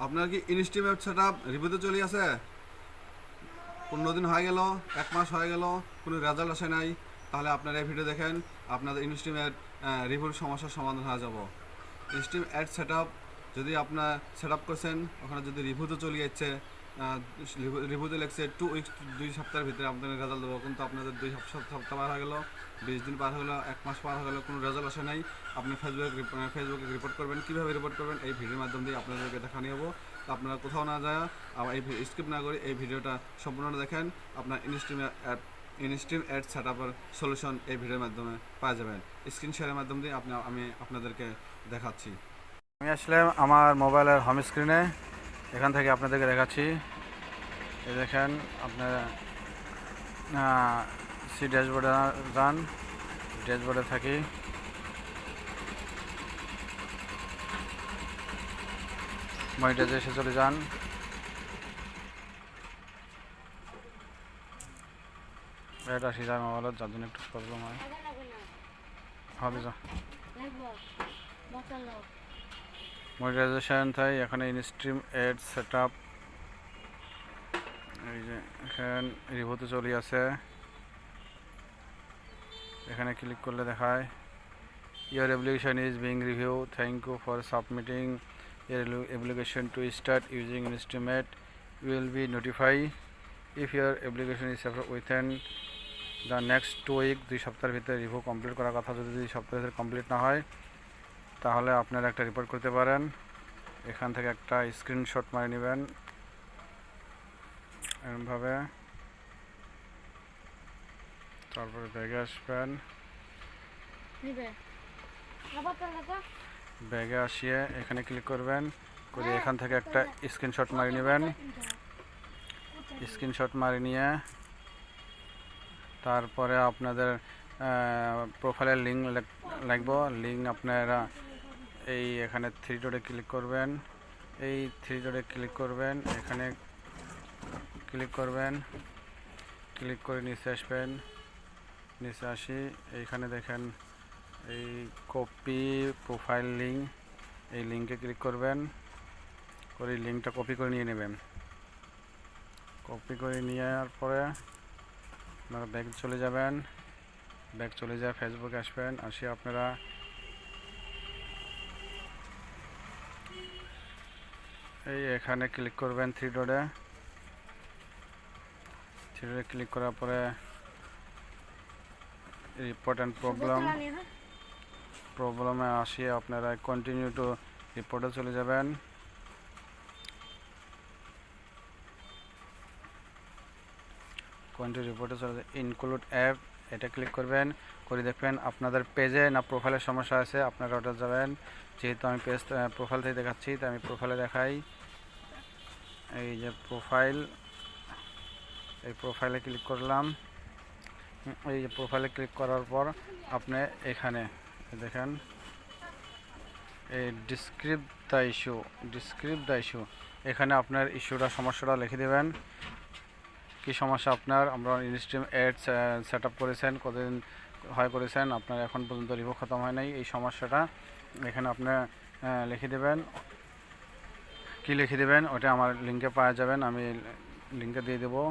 আপনার কি ইনস্টিমেট সেটআপ রিভিউতে চলে আছে? 15 দিন হয়ে গেল, 1 মাস হয়ে গেল, কোনো রেজাল্ট আসে নাই, তাহলে আপনারা এই ভিডিও দেখেন, আপনাদের ইনস্টিমেট রিভিউর সমস্যার সমাধান হয়ে যাব। ইনস্টিম অ্যাড সেটআপ যদি আপনার সেটআপ করছেন, ওখানে যদি রিভিউতে চলে যাচ্ছে, রিভিউতে লেগছে 2 উইকস, 2 সপ্তাহের ভিতরে আপনাদের রেজাল্ট দেবো, কিন্তু আপনাদের 2 সপ্তাহ পার হয়ে গেল, 20 দিন পার হয়ে গেল, 1 মাস পার হয়ে গেল, কোনো রেজাল্ট আসে নাই, আপনি ফেসবুকে রিপোর্ট করবেন। কীভাবে রিপোর্ট করবেন এই ভিডিওর মাধ্যম দিয়ে আপনাদেরকে দেখানো হবো। তো আপনারা কোথাও না যায়, আবার এই স্কিপ না করে এই ভিডিওটা সম্পূর্ণ দেখেন, আপনার ইনস্টিম অ্যাড সেটআপের সলিউশন এই ভিডিওর মাধ্যমে পাওয়া যাবেন। স্ক্রিন শেয়ারের মাধ্যম দিয়ে আমি আপনাদেরকে দেখাচ্ছি। আমি আসলে আমার মোবাইলের হোম স্ক্রিনে, এখান থেকে আপনাদেরকে দেখাচ্ছি। এই দেখেন, আপনারা সি ড্যাশবোর্ডে যান, ড্যাশবোর্ডে থাকি, মনিটাইজেশনে চলে যান। এটা আসি যায় মোবাইলত, যার জন্য একটু প্রবলেম হয়। হবে যা মনিটাইজেশন থাই, এখানে ইনস্ট্রিম এড সেটআপ, এই যে এখানে রিভিউতে চলে আছে। এখানে ক্লিক করলে দেখায় your application is being reviewed, thank you for submitting your application to start using Instrument. You will be notified if your application is approved within the next 2 week। 2 সপ্তাহের ভিতরে রিভিউ কমপ্লিট করার কথা, যদি 2 সপ্তাহের ভিতরে complete না হয় তাহলে আপনারা একটা রিপোর্ট করতে পারেন। এখান থেকে একটা স্ক্রিনশট মারে নেবেন এরকমভাবে, তারপরে ব্যাগে আসবেন, ব্যাগে আসিয়ে এখানে ক্লিক করবেন, করে এখান থেকে একটা স্ক্রিনশট মারি নেবেন। স্ক্রিনশট মারি নিয়ে তারপরে আপনাদের প্রোফাইলের লিঙ্ক লাগবে। লিঙ্ক আপনারা এই এখানে 3 ডটে ক্লিক করবেন, এই 3 ডটে ক্লিক করবেন, এখানে ক্লিক করবেন, ক্লিক করে নিচে আসবেন। নিচে আসি, এইখানে দেখেন এই কপি প্রোফাইল লিঙ্ক, এই লিঙ্কে ক্লিক করবেন, করে লিঙ্কটা কপি করে নিয়ে নেবেন। কপি করে নেওয়ার পরে আপনারা ব্যাক চলে যাবেন, ব্যাক চলে যায় ফেসবুকে আসবেন। আসি আপনারা এই এখানে ক্লিক করবেন 3 ডটে, 3 ডটে ক্লিক করার পরে রিপোর্ট অ্যান্ড প্রবলেমে আসিয়ে আপনারা কন্টিনিউ টু রিপোর্টে চলে যাবেন। কন্টিনিউ রিপোর্টে চলে ইনক্লুড অ্যাপ, এটা ক্লিক করবেন, করে দেখবেন আপনাদের পেজে না প্রোফাইলের সমস্যা আছে, আপনারা ওটা যাবেন। যেহেতু আমি পেজ প্রোফাইল থেকে দেখাচ্ছি, তো আমি প্রোফাইলে দেখাই। এই যে প্রোফাইল, এই প্রোফাইলে ক্লিক করলাম। এই যে প্রোফাইলে ক্লিক করার পর আপনি এখানে দেখেন এই ডিসক্রিপ দ্য ইস্যু, এখানে আপনার ইস্যুটা, সমস্যাটা লিখে দেবেন। কি সমস্যা আপনার, আমরা ইনস্ট্রিম অ্যাড সেট আপ করেছেন, কতদিন হয় করেছেন, আপনার এখন পর্যন্ত রিভিউ খতম হয় নাই, এই সমস্যাটা এখানে আপনি লিখে দেবেন। কি লিখে দেবেন ওটা আমার লিঙ্কে পাওয়া যাবেন, আমি লিঙ্কে দিয়ে দেবো।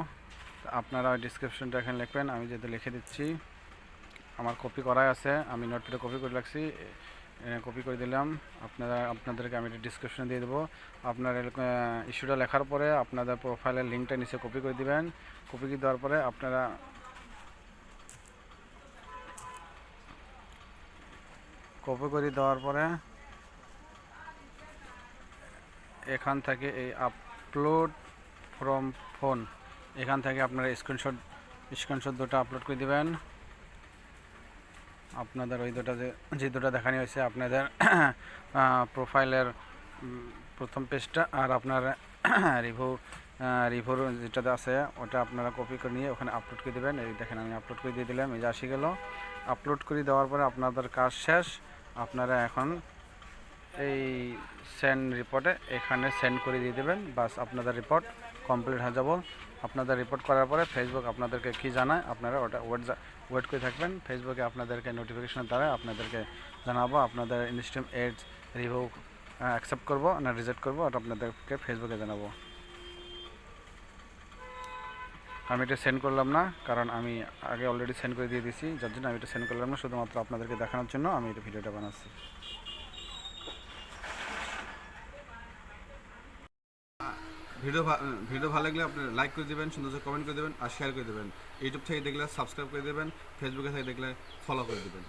আপনারা ডিসক্রিপশনটা এখানে লিখবেন, আমি যেহেতু লিখে দিচ্ছি, আমার কপি করাই আছে, আমি নোটপ্যাডে কপি করে রাখছি, কপি করে দিলাম। আপনাদেরকে আমি ডিসক্রিপশনে দিয়ে দেবো। আপনার ইস্যুটা লেখার পরে আপনাদের প্রোফাইলের লিঙ্কটা নিচে কপি করে দিবেন। কপি করে দেওয়ার পরে আপনারা এখান থেকে এই আপলোড ফ্রম ফোন, এখান থেকে আপনারা স্ক্রিনশট দুটো আপলোড করে দিবেন। আপনাদের ওই দুটো যে দুটো দেখানো হয়েছে, আপনাদের প্রোফাইলের প্রথম পেজটা আর আপনার রিভিউর যেটাতে আছে ওটা আপনারা কপি করে নিয়ে ওখানে আপলোড করে দেবেন। এই দেখেন আমি আপলোড করে দিয়ে দিলাম, এই যে আসি গেল। আপলোড করে দেওয়ার পরে আপনাদের কাজ শেষ। আপনারা এখন এই সেন্ড রিপোর্টে এখানে সেন্ড করে দিয়ে দেবেন, বাস আপনাদের রিপোর্ট কমপ্লিট হয়ে যাব। আপনাদের রিপোর্ট করার পরে ফেসবুক আপনাদেরকে কি জানায় আপনারা ওটা ওয়েট করে থাকবেন। ফেসবুকে আপনাদেরকে নোটিফিকেশনের দ্বারা আপনাদেরকে জানাবো আপনাদের ইনস্ট্রিম এডস রিভিউ অ্যাকসেপ্ট করব না রিজেক্ট করব ওটা আপনাদেরকে ফেসবুকে জানাবো। আমি এটা সেন্ড করলাম না, কারণ আমি আগে অলরেডি সেন্ড করে দিয়ে দিয়েছি, যার জন্য আমি এটা সেন্ড করলাম না, শুধুমাত্র আপনাদেরকে দেখানোর জন্য আমি এটা ভিডিওটা বানাচ্ছি। ভিডিও ভালো লাগলে আপনি লাইক করে দেবেন, সুন্দর কমেন্ট করে দেবেন আর শেয়ার করে দেবেন। ইউটিউব থেকে দেখলে সাবস্ক্রাইব করে দেবেন, ফেসবুকে থেকে দেখলে ফলো করে দেবেন।